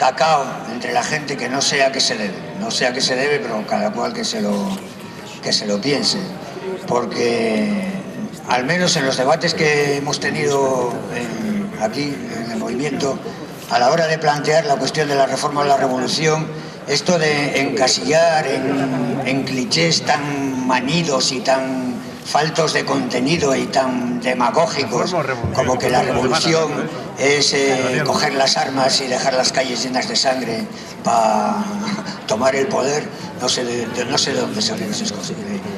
cacao entre la gente que no sé a qué se debe. No sé a qué se debe, pero cada cual que se lo piense. Porque, al menos en los debates que hemos tenido aquí, en el movimiento, a la hora de plantear la cuestión de la reforma o la revolución, esto de encasillar en clichés tan manidos y tan faltos de contenido y tan demagógicos como que la revolución es coger las armas y dejar las calles llenas de sangre para tomar el poder, no sé de dónde salen esas cosas,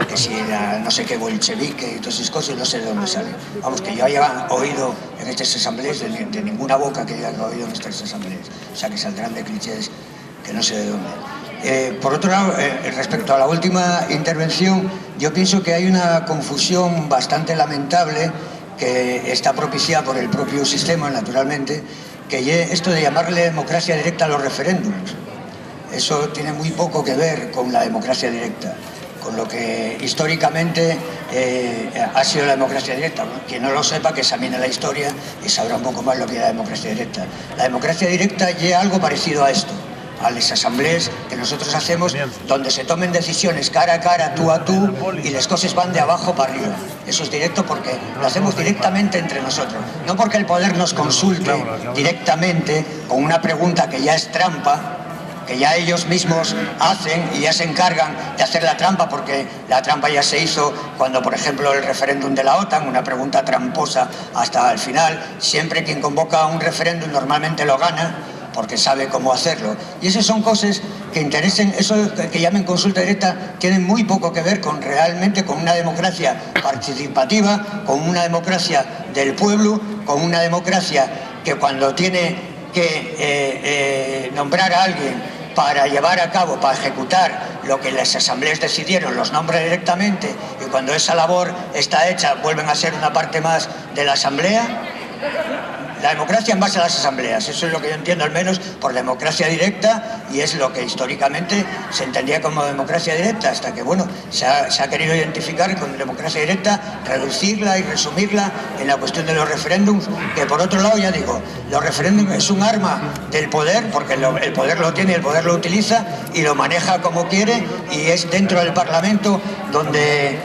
que si era no sé qué bolchevique y todas esas cosas, no sé de dónde salen. Vamos, que yo haya oído en estas asambleas de ninguna boca que haya oído en estas asambleas, o sea que saldrán de clichés que no sé de dónde. Por otro lado, respecto a la última intervención, yo pienso que hay una confusión bastante lamentable que está propiciada por el propio sistema, naturalmente, que esto de llamarle democracia directa a los referéndums, eso tiene muy poco que ver con la democracia directa, con lo que históricamente ha sido la democracia directa. Quien no lo sepa, que examine la historia y sabrá un poco más lo que es la democracia directa. La democracia directa es algo parecido a esto, a las asambleas que nosotros hacemos, donde se tomen decisiones cara a cara, tú a tú, y las cosas van de abajo para arriba. Eso es directo porque lo hacemos directamente entre nosotros, no porque el poder nos consulte directamente con una pregunta que ya es trampa, que ya ellos mismos hacen y ya se encargan de hacer la trampa, porque la trampa ya se hizo cuando, por ejemplo, el referéndum de la OTAN, una pregunta tramposa hasta el final. Siempre quien convoca un referéndum normalmente lo gana, porque sabe cómo hacerlo. Y esas son cosas que interesen, eso que llamen consulta directa, tienen muy poco que ver con realmente con una democracia participativa, con una democracia del pueblo, con una democracia que cuando tiene que nombrar a alguien para llevar a cabo, para ejecutar lo que las asambleas decidieron, los nombra directamente, y cuando esa labor está hecha vuelven a ser una parte más de la asamblea. La democracia en base a las asambleas, eso es lo que yo entiendo al menos por democracia directa, y es lo que históricamente se entendía como democracia directa, hasta que bueno, se ha querido identificar con democracia directa, reducirla y resumirla en la cuestión de los referéndums, que por otro lado, ya digo, los referéndums es un arma del poder, porque el poder lo tiene, el poder lo utiliza y lo maneja como quiere, y es dentro del Parlamento donde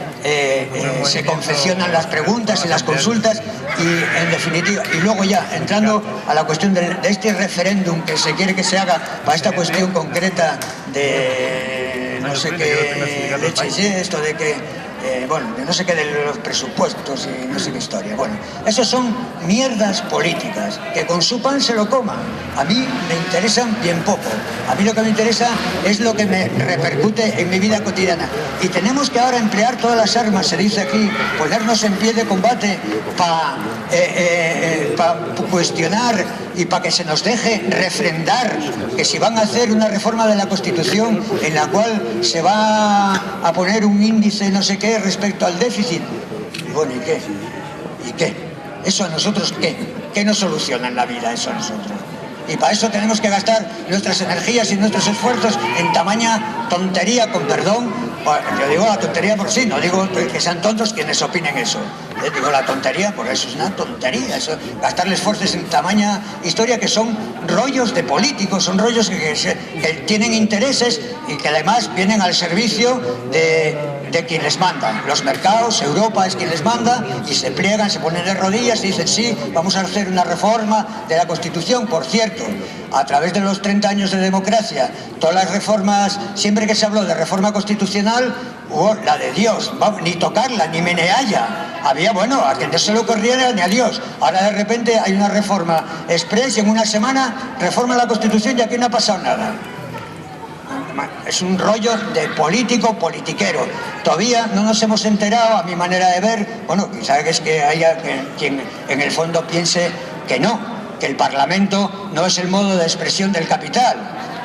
se confeccionan las preguntas y las consultas, y en definitiva, y luego ya entrando a la cuestión de este referéndum que se quiere que se haga para esta cuestión concreta de no sé qué leches, esto de que bueno, de no sé qué de los presupuestos y no sé qué historia. Bueno, eso son mierdas políticas, que con su pan se lo coman. A mí me interesan bien poco. A mí lo que me interesa es lo que me repercute en mi vida cotidiana. Y tenemos que ahora emplear todas las armas, se dice aquí, ponernos en pie de combate para cuestionar y para que se nos deje refrendar que si van a hacer una reforma de la Constitución en la cual se va a poner un índice no sé qué respecto al déficit. Y bueno, ¿y qué? ¿Y qué? ¿Eso a nosotros qué? ¿Qué nos soluciona en la vida eso a nosotros? Y para eso tenemos que gastar nuestras energías y nuestros esfuerzos en tamaña tontería, con perdón. Yo digo la tontería por sí, no digo que sean tontos quienes opinen eso. Digo la tontería, porque eso es una tontería. Eso, gastarle esfuerzos en tamaña historia, que son rollos de políticos, son rollos que tienen intereses y que además vienen al servicio de quien les manda. Los mercados, Europa es quien les manda, y se pliegan, se ponen de rodillas y dicen sí, vamos a hacer una reforma de la Constitución. Por cierto, a través de los 30 años de democracia, todas las reformas, siempre que se habló de reforma constitucional, la de Dios, ni tocarla, ni menealla. Había, bueno, a quien no se le ocurriera ni a Dios. Ahora de repente hay una reforma express y en una semana reforma la Constitución y aquí no ha pasado nada. Es un rollo de político, politiquero. Todavía no nos hemos enterado, a mi manera de ver, bueno, quizás es que haya quien en el fondo piense que no, que el Parlamento no es el modo de expresión del capital,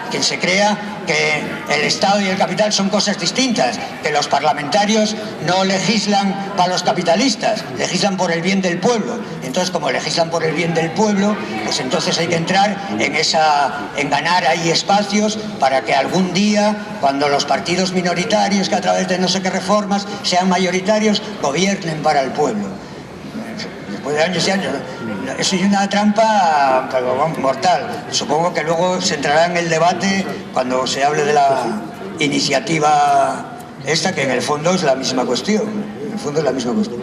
quien se crea que el Estado y el capital son cosas distintas, que los parlamentarios no legislan para los capitalistas, legislan por el bien del pueblo. Entonces, como legislan por el bien del pueblo, pues entonces hay que entrar en ganar ahí espacios para que algún día, cuando los partidos minoritarios, que a través de no sé qué reformas sean mayoritarios, gobiernen para el pueblo. después de años y años. Eso es una trampa, pero vamos, mortal. Supongo que luego se entrará en el debate cuando se hable de la iniciativa esta, que en el fondo es la misma cuestión. En el fondo es la misma cuestión.